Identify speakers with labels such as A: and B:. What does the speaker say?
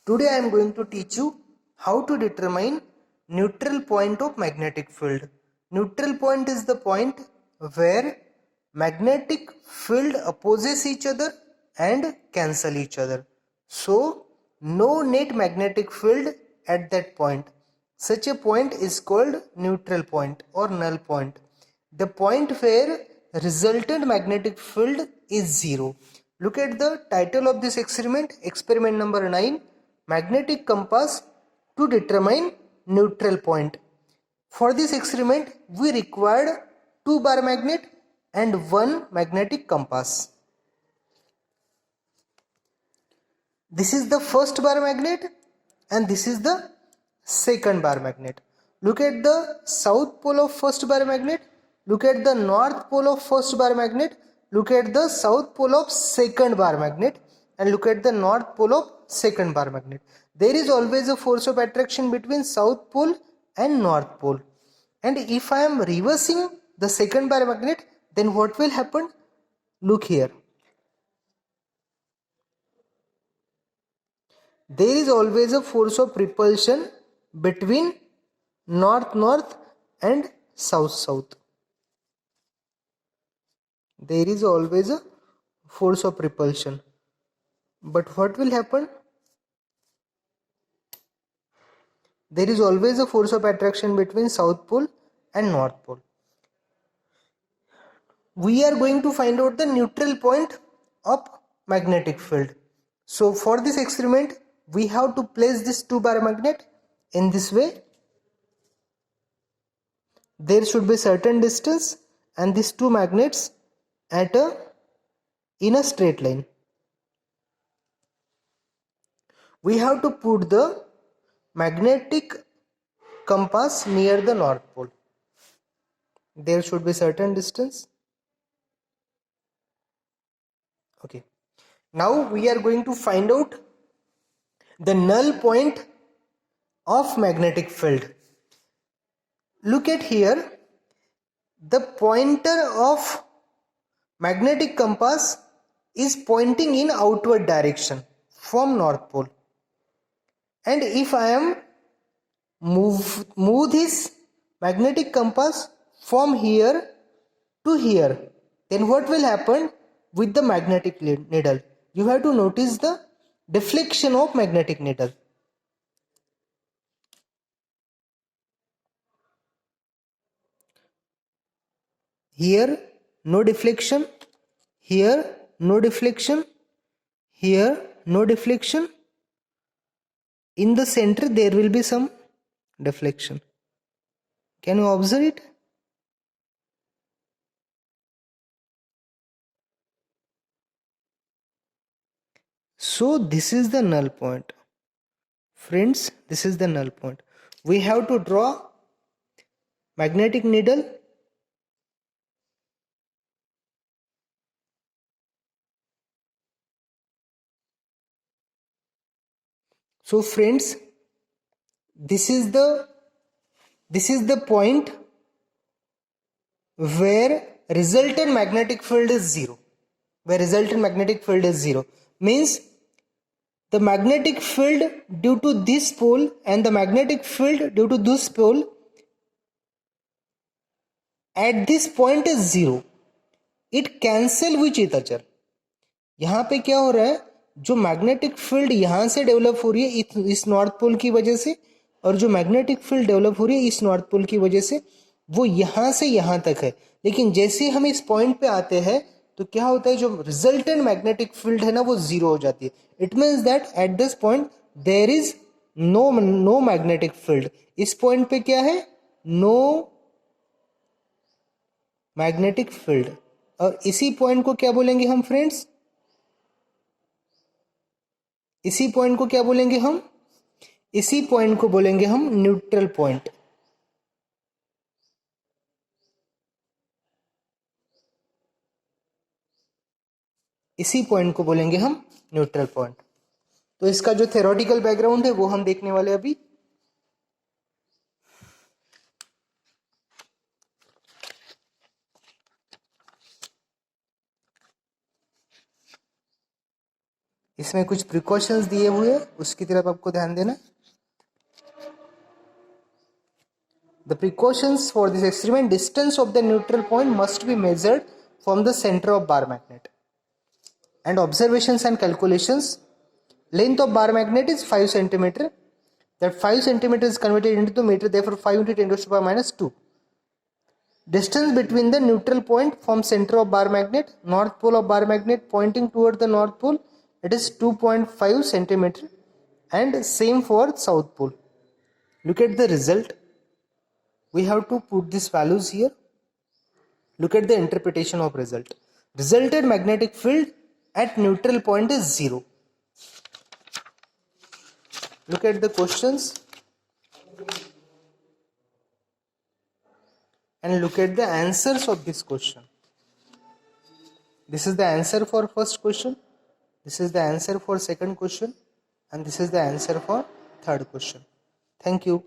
A: Today I am going to teach you how to determine neutral point of magnetic field. Neutral point is the point where magnetic field opposes each other and cancel each other. So no net magnetic field at that point. Such a point is called neutral point or null point. The point where resultant magnetic field is zero. Look at the title of this experiment, experiment number 9, magnetic compass to determine neutral point. For this experiment, we required 2 bar magnet and 1 magnetic compass. This is the first bar magnet and this is the second bar magnet. Look at the south pole of first bar magnet. Look at the north pole of first bar magnet. Look at the south pole of second bar magnet and look at the north pole of second bar magnet. There is always a force of attraction between south pole and north pole. And if I am reversing the second bar magnet, then what will happen? Look here. There is always a force of repulsion between north-north and south-south. There is always a force of repulsion. But what will happen? There is always a force of attraction between south pole and north pole. We are going to find out the neutral point of magnetic field. So for this experiment, we have to place this 2 bar magnet in this way. There should be certain distance and these 2 magnets in a straight line. We have to put the magnetic compass near the north pole. There should be certain distance. Okay. Now we are going to find out the null point of magnetic field. Look at here. The pointer of magnetic compass is pointing in outward direction from north pole. And if I am move this magnetic compass from here to here, then what will happen with the magnetic needle? You have to notice the deflection of magnetic needle. Here no deflection, here no deflection, here no deflection. In the center there will be some deflection. Can you observe it? So this is the null point. Friends, this is the null point. We have to draw magnetic needle. So friends, this is the point where resultant magnetic field is zero. Where resultant magnetic field is zero means the magnetic field due to this pole and the magnetic field due to this pole at this point is zero. It cancel with each other. यहाँ पे क्या हो रहा है, जो magnetic field यहाँ से develop हो रही है इस नॉर्थ पोल की वजह से और जो मैग्नेटिक फील्ड डेवलप हो रही है इस नॉर्थ पोल की वजह से वो यहाँ से यहाँ तक है. लेकिन जैसे हम इस पॉइंट पे आते हैं तो क्या होता है, जो रिजल्टेंट मैग्नेटिक फील्ड है ना वो जीरो हो जाती है. It means that at this point there is no magnetic field. इस पॉइंट पे क्या है, नो मैग्नेटिक फील्ड. और इसी पॉइंट को क्या बोलेंगे हम फ्रेंड्स, इसी पॉइंट को क्या बोलेंगे हम, इसी पॉइंट को बोलेंगे हम न्यूट्रल पॉइंट. इसी पॉइंट को बोलेंगे हम न्यूट्रल पॉइंट. तो इसका जो थ्योरेटिकल बैकग्राउंड है वो हम देखने वाले अभी. इस इसमें कुछ प्रिकॉशंस दिए हुए, उसकी तरफ आपको ध्यान देना. The precautions for this experiment: distance of the neutral point must be measured from the center of bar magnet. And observations and calculations: length of bar magnet is 5 centimeter. That 5 centimeter is converted into the meter, therefore 5 into 10 raised to the power minus 2. Distance between the neutral point from center of bar magnet, north pole of bar magnet pointing toward the north pole, it is 2.5 centimeter, and same for south pole. Look at the result. We have to put these values here. Look at the interpretation of result. Resulted magnetic field at neutral point is 0. Look at the questions and look at the answers of this question. This is the answer for first question, this is the answer for second question, and this is the answer for third question. Thank you.